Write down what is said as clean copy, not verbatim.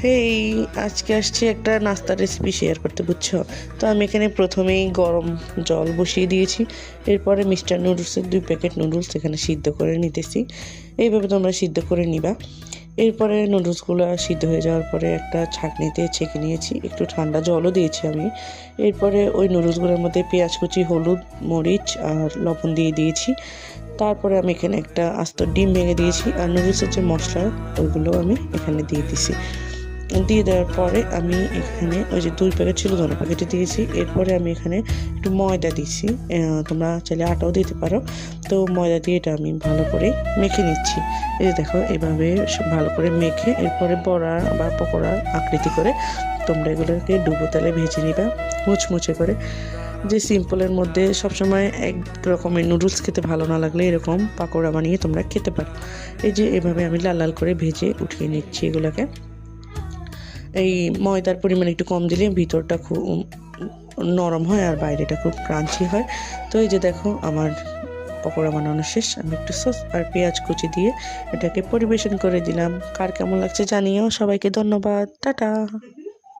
হেই, আজকে আসছি একটা নাস্তার রেসিপি শেয়ার করতে, বুঝছো? তো আমি এখানে প্রথমেই গরম জল বসিয়ে দিয়েছি। এরপরে মিস্টার নুডলসের 2 প্যাকেট নুডলস এখানে সিদ্ধ করে নিতেছি। এইভাবে তোমরা সিদ্ধ করে নিবা। এরপরে নুডলসগুলো সিদ্ধ হয়ে যাওয়ার পরে একটা ছাঁকনিতে ছেঁকে নিয়েছি, একটু ঠান্ডা জলও দিয়েছি আমি। এরপরে ওই নুডলসগুলোর মধ্যে পেঁয়াজ কুচি, হলুদ, মরিচ আর লবণ দিয়ে দিয়েছি। তারপরে আমি এখানে একটা আস্ত ডিম ভেঙে দিয়েছি, আর নুডলসের যে মশলা ওইগুলো আমি এখানে দিয়ে দিছি। দিয়ে দেওয়ার পরে আমি এখানে ওই যে 2 প্যাকেট ছিল, 2 প্যাকেটে দিয়েছি। এরপরে আমি এখানে একটু ময়দা দিয়েছি, তোমরা চাইলে আটাও দিতে পারো। তো ময়দা দিয়ে এটা আমি ভালো করে মেখে নিচ্ছি। এই যে দেখো, এভাবে ভালো করে মেখে এরপরে বড়া বা পকোড়ার আকৃতি করে তোমরা এগুলোকে ডুবো তেলে ভেজে নিবা মুচমুচে করে। যে সিম্পলের মধ্যে সবসময় এক রকমের নুডলস খেতে ভালো না লাগলে এরকম পাকোড়া বানিয়ে তোমরা খেতে পারো। এই যে এভাবে আমি লাল লাল করে ভেজে উঠিয়ে নিচ্ছি এগুলোকে। এই ময়দার পরিমাণ একটু কম দিলে ভিতরটা খুব নরম হয় আর বাইরেটা খুব ক্রাঞ্চি হয়। তো এই যে দেখো, আমার পকোড়া বানানো শেষ। আমি একটু সস আর পেঁয়াজ কুচি দিয়ে এটাকে পরিবেশন করে দিলাম। কার কেমন লাগছে জানিও। সবাইকে ধন্যবাদ, টাটা।